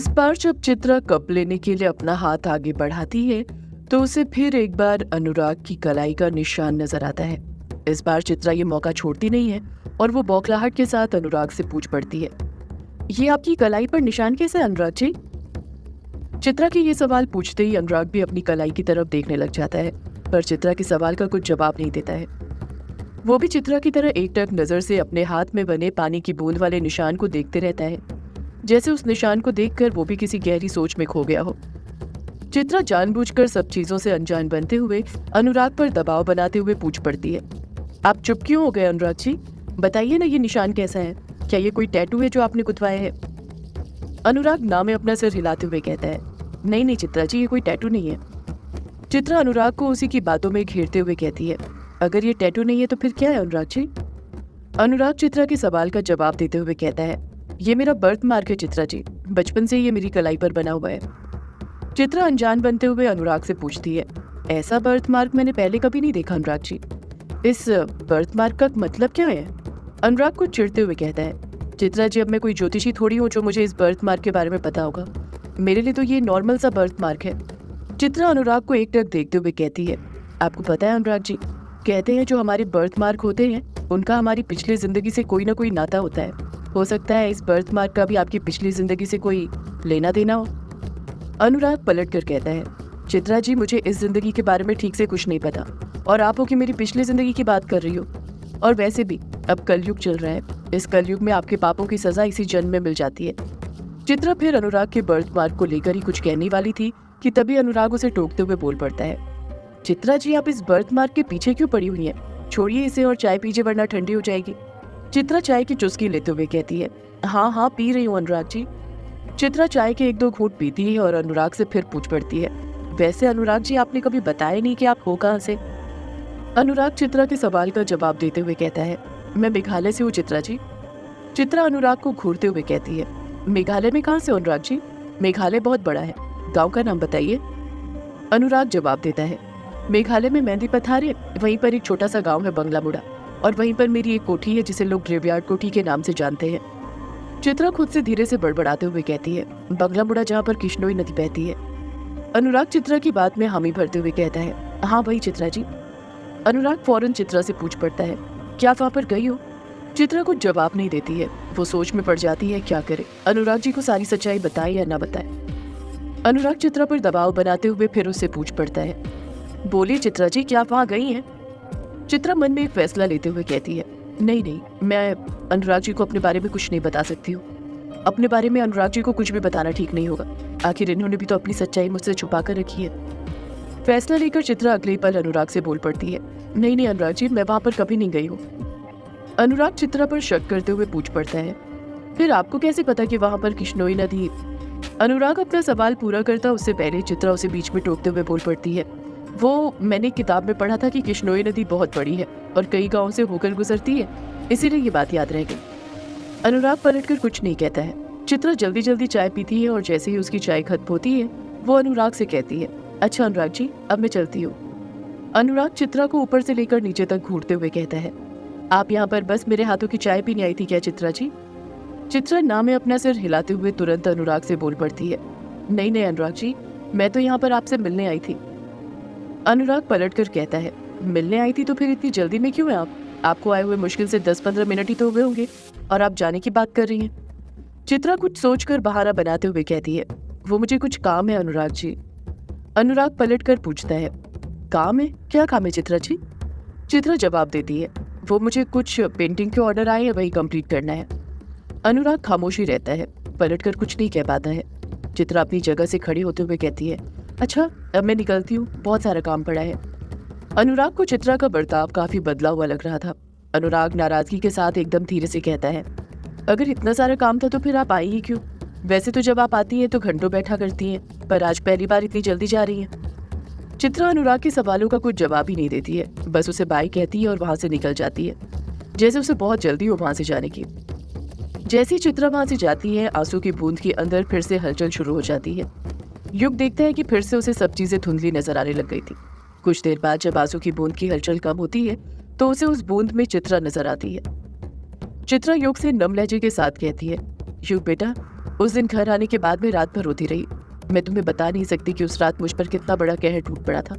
इस बार जब चित्रा कप लेने के लिए अपना हाथ आगे बढ़ाती है तो उसे फिर एक बार अनुराग की कलाई का निशान नजर आता है। इस बार चित्रा ये मौका छोड़ती नहीं है और वो बौखलाहट के साथ अनुराग से पूछ पड़ती है, ये आपकी कलाई पर निशान कैसे अनुराग जी? चित्रा के ये सवाल पूछते ही अनुराग भी अपनी कलाई की तरफ देखने लग जाता है, पर चित्रा के सवाल का कुछ जवाब नहीं देता है। वो भी चित्रा की तरह एकटक नजर से अपने हाथ में बने पानी की बूंद वाले निशान को देखते रहता है, जैसे उस निशान को देखकर वो भी किसी गहरी सोच में खो गया हो। चित्रा जानबूझकर सब चीजों से अनजान बनते हुए अनुराग पर दबाव बनाते हुए पूछ पड़ती है, आप चुप क्यों हो गए अनुराग जी? बताइए ना, ये निशान कैसा है? क्या ये कोई टैटू है जो आपने कुतवाया है? अनुराग ना में अपना सिर हिलाते हुए कहता है, नहीं नहीं चित्रा जी, ये कोई टैटू नहीं है। चित्रा अनुराग को उसी की बातों में घेरते हुए कहती है, अगर ये टैटू नहीं है तो फिर क्या है अनुराग जी? अनुराग चित्रा के सवाल का जवाब देते हुए कहता है, ये मेरा बर्थ मार्क है चित्रा जी, बचपन से ये मेरी कलाई पर बना हुआ है। चित्रा अनजान बनते हुए अनुराग से पूछती है, ऐसा बर्थ मार्क मैंने पहले कभी नहीं देखा अनुराग जी, इस बर्थ मार्क का मतलब क्या है? अनुराग को चिढ़ते हुए कहता है, चित्रा जी अब मैं कोई ज्योतिषी थोड़ी हूँ जो मुझे इस बर्थ मार्क के बारे में पता होगा, मेरे लिए तो ये नॉर्मल सा बर्थ मार्क है। चित्रा अनुराग को एकटक देखते हुए कहती है, आपको पता है अनुराग जी, कहते हैं जो हमारे बर्थ मार्क होते हैं उनका हमारी पिछली जिंदगी से कोई ना कोई नाता होता है। हो सकता है इस बर्थ मार्क का भी आपकी पिछली जिंदगी से कोई लेना देना हो। अनुराग पलट कर कहता है, चित्रा जी मुझे इस जिंदगी के बारे में ठीक से कुछ नहीं पता और आप हो कि मेरी पिछली जिंदगी की बात कर रही हो। और वैसे भी अब कलयुग चल रहा है, इस कलयुग में आपके पापों की सजा इसी जन्म में मिल जाती है। चित्रा फिर अनुराग के बर्थ मार्क को लेकर ही कुछ कहने वाली थी कि तभी अनुराग उसे टोकते हुए बोल पड़ता है, चित्रा जी आप इस बर्थ मार्क के पीछे क्यों पड़ी हुई हैं? छोड़िए इसे और चाय पीजिए वरना ठंडी हो जाएगी। चित्रा चाय की चुस्की लेते हुए कहती है, हाँ हाँ पी रही हूँ अनुराग जी। चित्रा चाय के एक दो घूंट पीती है और अनुराग से फिर पूछ पड़ती है, वैसे अनुराग जी आपने कभी बताया नहीं कि आप हो कहाँ से? अनुराग चित्रा के सवाल का जवाब देते हुए कहता है, मैं मेघालय से हूँ चित्रा जी। चित्रा अनुराग को घूरते हुए कहती है, मेघालय में कहाँ से अनुराग जी? मेघालय बहुत बड़ा है, गाँव का नाम बताइए। अनुराग जवाब देता है, मेघालय में मेहंदी पथार है, वहीं पर एक छोटा सा गाँव है बंगला मुड़ा, और वहीं पर मेरी एक कोठी है जिसे लोग ग्रेवयार्ड कोठी के नाम से जानते हैं। चित्रा खुद से धीरे से बड़बड़ाते हुए कहती है, बंगला मुड़ा जहाँ पर किश्नोई नदी बहती है। अनुराग चित्रा की बात में हामी भरते हुए कहता है, हाँ वही चित्रा जी। अनुराग फौरन चित्रा से पूछ पड़ता है, क्या आप वहाँ पर गई हो? चित्रा कुछ जवाब नहीं देती है, वो सोच में पड़ जाती है क्या करे, अनुराग जी को सारी सच्चाई बताए या ना बताए। अनुराग चित्रा पर दबाव बनाते हुए फिर उससे पूछ पड़ता है, बोलिए चित्रा जी, क्या आप वहाँ गई हैं? चित्रा मन में एक फैसला लेते हुए कहती है, नहीं नहीं, मैं अनुराग जी को अपने बारे में कुछ नहीं बता सकती हूँ। अपने बारे में अनुराग जी को कुछ भी बताना ठीक नहीं होगा, आखिर इन्होंने भी तो अपनी सच्चाई मुझसे छुपा कर रखी है। फैसला लेकर चित्रा अगले पल अनुराग से बोल पड़ती है, नहीं नहीं अनुराग जी, मैं वहाँ पर कभी नहीं गई हूँ। अनुराग चित्रा पर शक करते हुए पूछ पड़ता है, फिर आपको कैसे पता कि वहाँ पर किश्नोई नदी? अनुराग अपना सवाल पूरा करता उससे पहले चित्रा उसे बीच में टोकते हुए बोल पड़ती है, वो मैंने किताब में पढ़ा था कि किश्नोई नदी बहुत बड़ी है और कई गांवों से होकर गुजरती है, इसीलिए ये बात याद रह गई। अनुराग पलटकर कुछ नहीं कहता है। चित्रा जल्दी जल्दी चाय पीती है और जैसे ही उसकी चाय खत्म होती है वो अनुराग से कहती है, अच्छा अनुराग जी, अब मैं चलती हूँ। अनुराग चित्रा को ऊपर से लेकर नीचे तक घूरते हुए कहता है, आप यहाँ पर बस मेरे हाथों की चाय पीने आई थी क्या चित्रा जी? चित्रा ना में अपना सिर हिलाते हुए तुरंत अनुराग से बोल पड़ती है, नहीं नहीं अनुराग जी, मैं तो यहाँ पर आपसे मिलने आई थी। अनुराग पलटकर कहता है, मिलने आई थी तो फिर इतनी जल्दी में क्यों है आप? आपको आए हुए मुश्किल से 10-15 मिनट ही तो हुए होंगे और आप जाने की बात कर रही हैं। चित्रा कुछ सोचकर बहाना बनाते हुए कहती है, वो मुझे कुछ काम है अनुराग जी। अनुराग पलटकर पूछता है, काम है? क्या काम है चित्रा जी? चित्रा जवाब देती है, वो मुझे कुछ पेंटिंग के ऑर्डर आए हैं, वही कंप्लीट करना है। अनुराग खामोशी रहता है, पलटकर कुछ नहीं कह पाता है। चित्रा अपनी जगह से खड़ी होते हुए कहती है, अच्छा अब मैं निकलती हूँ, बहुत सारा काम पड़ा है। अनुराग को चित्रा का बर्ताव काफी बदला हुआ लग रहा था। अनुराग नाराजगी के साथ एकदम धीरे से कहता है, अगर इतना सारा काम था तो फिर आप आई ही क्यों? वैसे तो जब आप आती हैं तो घंटों बैठा करती हैं, पर आज पहली बार इतनी जल्दी जा रही हैं। चित्रा अनुराग के सवालों का कुछ जवाब ही नहीं देती है, बस उसे बाय कहती है और वहां से निकल जाती है, जैसे उसे बहुत जल्दी हो वहां से जाने की। जैसी चित्रा वहां से जाती है, आंसू की बूंद के अंदर फिर से हलचल शुरू हो जाती है। युग देखता है कि फिर से उसे सब चीजें धुंधली नजर आने लग गई थी। कुछ देर बाद जब आंसू की बूंद की हलचल कम होती है तो उसे उस बूंद में चित्रा नजर आती है। चित्रा युग से नम लहजे के साथ कहती है, युग बेटा, उस दिन घर आने के बाद मैं रात भर रोती रही। मैं तुम्हें बता नहीं सकती कि उस रात मुझ पर कितना बड़ा कहर टूट पड़ा था।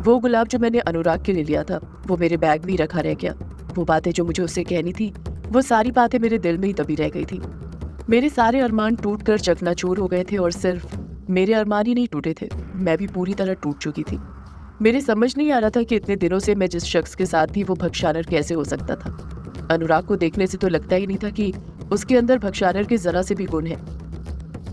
वो गुलाब जो मैंने अनुराग के लिए लिया था वो मेरे बैग में ही रखा रह गया। वो बातें जो मुझे उससे कहनी थी वो सारी बातें मेरे दिल में ही दबी रह गई थी। मेरे सारे अरमान टूट कर चकनाचूर हो गए थे और सिर्फ मेरे अरमान ही नहीं टूटे थे, मैं भी पूरी तरह टूट चुकी थी। मेरे समझ नहीं आ रहा था कि इतने दिनों से मैं जिस शख्स के साथ थी वो भक्षानर कैसे हो सकता था। अनुराग को देखने से तो लगता ही नहीं था कि उसके अंदर भक्षानर के जरा से भी गुण है।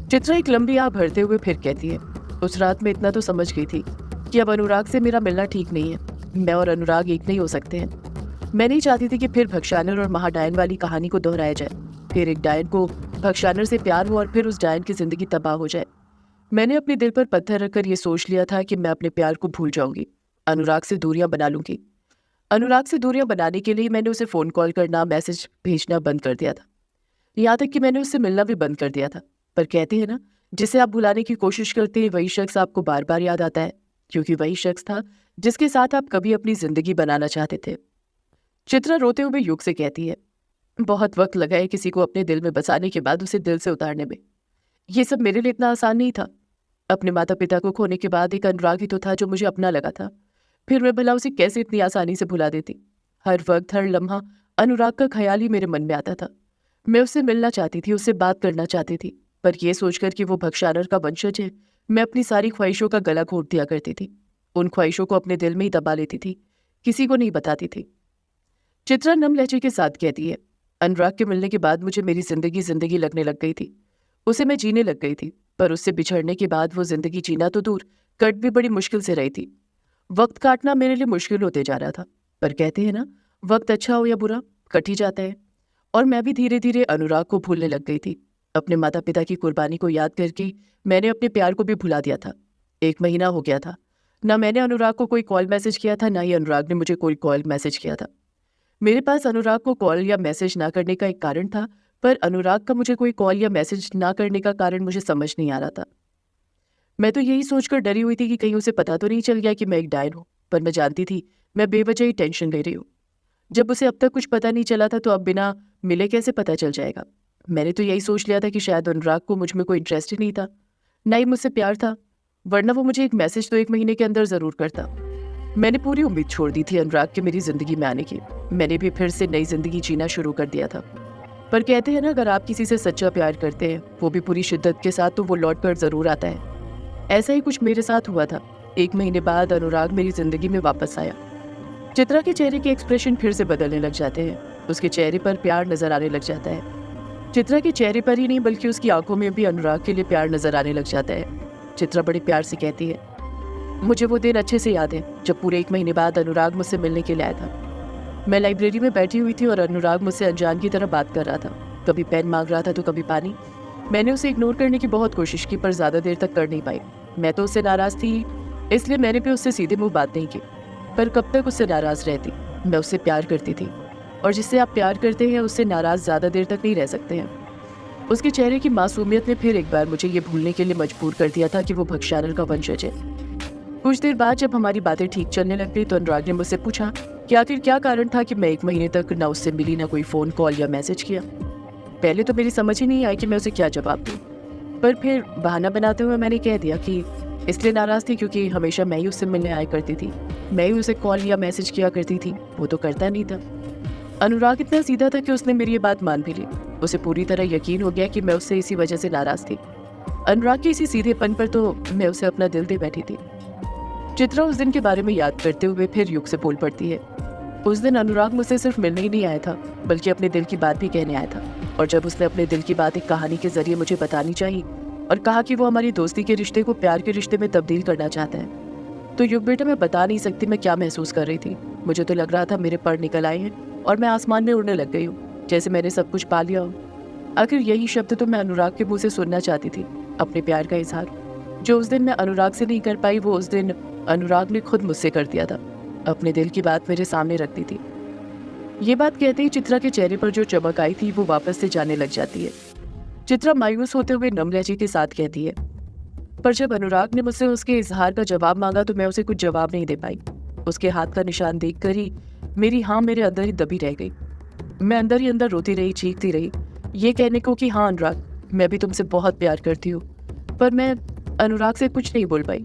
चित्रा एक लंबी आह भरते हुए फिर कहती है, उस रात में इतना तो समझ गई थी कि अब अनुराग से मेरा मिलना ठीक नहीं है। मैं और अनुराग एक नहीं हो सकते हैं। मैं नहीं चाहती थी कि फिर भक्षानर और महाडायन वाली कहानी को दोहराया जाए, फिर एक डायन को भक्षानर से प्यार हो और फिर उस डायन की जिंदगी तबाह हो जाए। मैंने अपने दिल पर पत्थर रखकर ये सोच लिया था कि मैं अपने प्यार को भूल जाऊंगी, अनुराग से दूरियां बना लूंगी। अनुराग से दूरियां बनाने के लिए मैंने उसे फ़ोन कॉल करना, मैसेज भेजना बंद कर दिया था। यहाँ तक कि मैंने उससे मिलना भी बंद कर दिया था। पर कहते हैं ना, जिसे आप भुलाने की कोशिश करते हैं वही शख्स आपको बार बार याद आता है, क्योंकि वही शख्स था जिसके साथ आप कभी अपनी जिंदगी बनाना चाहते थे। चित्रा रोते हुए युग से कहती है, बहुत वक्त लगा है किसी को अपने दिल में बसाने के बाद उसे दिल से उतारने में। ये सब मेरे लिए इतना आसान नहीं था। अपने माता पिता को खोने के बाद एक अनुराग ही तो था जो मुझे अपना लगा था। फिर मैं भला उसे कैसे इतनी आसानी से भुला देती। हर वक्त हर लम्हा अनुराग का ख्याल ही मेरे मन में आता था। मैं उससे मिलना चाहती थी, उससे बात करना चाहती थी, पर यह सोचकर कि वो भक्षानर का वंशज है, मैं अपनी सारी ख्वाहिशों का गला घोट दिया करती थी। उन ख्वाहिशों को अपने दिल में ही दबा लेती थी, किसी को नहीं बताती थी। चित्रा नम लहजे के साथ कहती है, अनुराग के मिलने के बाद मुझे मेरी जिंदगी लगने लग गई थी। उसे मैं जीने लग गई थी, पर उससे बिछड़ने के बाद वो जिंदगी जीना तो दूर, कट भी बड़ी मुश्किल से रही थी। वक्त काटना मेरे लिए मुश्किल होते जा रहा था। पर कहते हैं ना, वक्त अच्छा हो या बुरा कट ही जाता है। और मैं भी धीरे धीरे अनुराग को भूलने लग गई थी। अपने माता पिता की कुर्बानी को याद करके मैंने अपने प्यार को भी भुला दिया था। 1 महीना हो गया था, ना मैंने अनुराग को कोई कॉल मैसेज किया था, ना ही अनुराग ने मुझे कोई कॉल मैसेज किया था। मेरे पास अनुराग को कॉल या मैसेज ना करने का एक कारण था, पर अनुराग का मुझे कोई कॉल या मैसेज ना करने का कारण मुझे समझ नहीं आ रहा था। मैं तो यही सोचकर डरी हुई थी कि कहीं उसे पता तो नहीं चल गया कि मैं एक डायन हूँ, पर मैं जानती थी मैं बेवजह ही टेंशन ले रही हूँ। जब उसे अब तक कुछ पता नहीं चला था तो अब बिना मिले कैसे पता चल जाएगा। मैंने तो यही सोच लिया था कि शायद अनुराग को मुझ में कोई इंटरेस्ट ही नहीं था, ना ही मुझसे प्यार था, वरना वो मुझे एक मैसेज तो 1 महीने के अंदर ज़रूर करता। मैंने पूरी उम्मीद छोड़ दी थी अनुराग के मेरी ज़िंदगी में आने की। मैंने भी फिर से नई ज़िंदगी जीना शुरू कर दिया था। पर कहते हैं ना, अगर आप किसी से सच्चा प्यार करते हैं, वो भी पूरी शिद्दत के साथ, तो वो लौट कर ज़रूर आता है। ऐसा ही कुछ मेरे साथ हुआ था। 1 महीने बाद अनुराग मेरी ज़िंदगी में वापस आया। चित्रा के चेहरे के एक्सप्रेशन फिर से बदलने लग जाते हैं। उसके चेहरे पर प्यार नजर आने लग जाता है। चित्रा के चेहरे पर ही नहीं बल्कि उसकी आंखों में भी अनुराग के लिए प्यार नजर आने लग जाता है। चित्रा बड़े प्यार से कहती है, मुझे वो दिन अच्छे से याद है जब पूरे 1 महीने बाद अनुराग मुझसे मिलने के लिए आया था। मैं लाइब्रेरी में बैठी हुई थी और अनुराग मुझसे अनजान की तरह बात कर रहा था। कभी पेन मांग रहा था तो कभी पानी। मैंने उसे इग्नोर करने की बहुत कोशिश की, पर ज़्यादा देर तक कर नहीं पाई। मैं तो उससे नाराज़ थी, इसलिए मैंने भी उससे सीधे मुँह बात नहीं की। पर कब तक उससे नाराज़ रहती? मैं उससे प्यार करती थी, और जिससे आप प्यार करते हैं उससे नाराज़ ज़्यादा देर तक नहीं रह सकते हैं। उसके चेहरे की मासूमियत ने फिर एक बार मुझे ये भूलने के लिए मजबूर कर दिया था कि वो भक्षानल का वंशज है। कुछ देर बाद जब हमारी बातें ठीक चलने लग गई तो अनुराग ने मुझसे पूछा कि आखिर क्या कारण था कि मैं 1 महीने तक ना उससे मिली, ना कोई फ़ोन कॉल या मैसेज किया। पहले तो मेरी समझ ही नहीं आई कि मैं उसे क्या जवाब दूँ, पर फिर बहाना बनाते हुए मैंने कह दिया कि इसलिए नाराज़ थी क्योंकि हमेशा मैं ही उससे मिलने आया करती थी, मैं ही उसे कॉल या मैसेज किया करती थी, वो तो करता नहीं था। अनुराग इतना सीधा था कि उसने मेरी ये बात मान भी ली। उसे पूरी तरह यकीन हो गया कि मैं उससे इसी वजह से नाराज़ थी। अनुराग के इसी सीधेपन पर तो मैं उसे अपना दिल दे बैठी थी। चित्रा उस दिन के बारे में याद करते हुए फिर युग से बोल पड़ती है, उस दिन अनुराग मुझसे सिर्फ मिलने ही नहीं आया था, बल्कि अपने दिल की बात भी कहने आया था। और जब उसने अपने दिल की बात एक कहानी के जरिए मुझे बतानी चाहिए और कहा कि वो हमारी दोस्ती के रिश्ते को प्यार के रिश्ते में तब्दील करना चाहता है, तो युग बेटा मैं बता नहीं सकती मैं क्या महसूस कर रही थी। मुझे तो लग रहा था मेरे पर निकल आए हैं और मैं आसमान में उड़ने लग गई हूँ, जैसे मैंने सब कुछ पा लिया हो। आखिर यही शब्द तो मैं अनुराग के मुँह से सुनना चाहती थी, अपने प्यार का इजहार। जो उस दिन मैं अनुराग से नहीं कर पाई, वो उस दिन अनुराग ने खुद मुझसे कर दिया था। अपने दिल की बात मेरे सामने रख दी थी। ये बात कहते ही चित्रा के चेहरे पर जो चमक आई थी वो वापस से जाने लग जाती है। चित्रा मायूस होते हुए नम लहजे के साथ कहती है, पर जब अनुराग ने मुझसे उसके इजहार का जवाब मांगा तो मैं उसे कुछ जवाब नहीं दे पाई। उसके हाथ का निशान देखकर ही मेरी हाँ मेरे अंदर ही दबी रह गई। मैं अंदर ही अंदर रोती रही, चीखती रही, ये कहने को कि हाँ अनुराग, मैं भी तुमसे बहुत प्यार करती हूँ। पर मैं अनुराग से कुछ नहीं बोल पाई।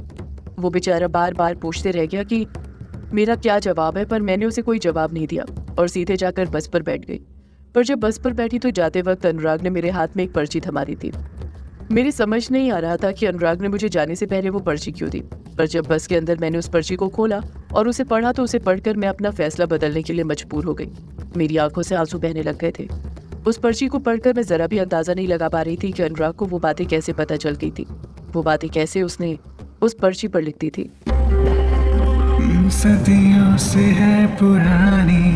वो बेचारा बार बार पूछते रह गया कि मेरा क्या जवाब है, पर मैंने उसे कोई जवाब नहीं दिया और सीधे जाकर बस पर बैठ गई। पर जब बस पर बैठी तो जाते वक्त अनुराग ने मेरे हाथ में एक पर्ची थमा दी थी। मेरी समझ नहीं आ रहा था कि अनुराग ने मुझे जाने से पहले वो पर्ची क्यों दी। पर जब बस के अंदर मैंने उस पर्ची को खोला और उसे पढ़ा तो उसे पढ़कर मैं अपना फैसला बदलने के लिए मजबूर हो गई। मेरी आंखों से आंसू बहने लग गए थे। उस पर्ची को पढ़कर मैं जरा भी अंदाजा नहीं लगा पा रही थी कि अनुराग को वो बातें कैसे पता चल गई थी, वो बातें कैसे उसने उस पर्ची पर लिख दी थी। सदियों से है पुरानी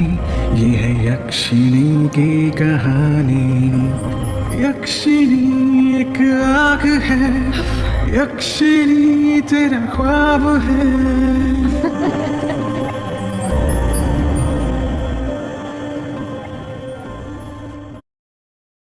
ये है यक्षिणी की कहानी। यक्षिणी एक आग है, यक्षिणी तेरा ख्वाब है।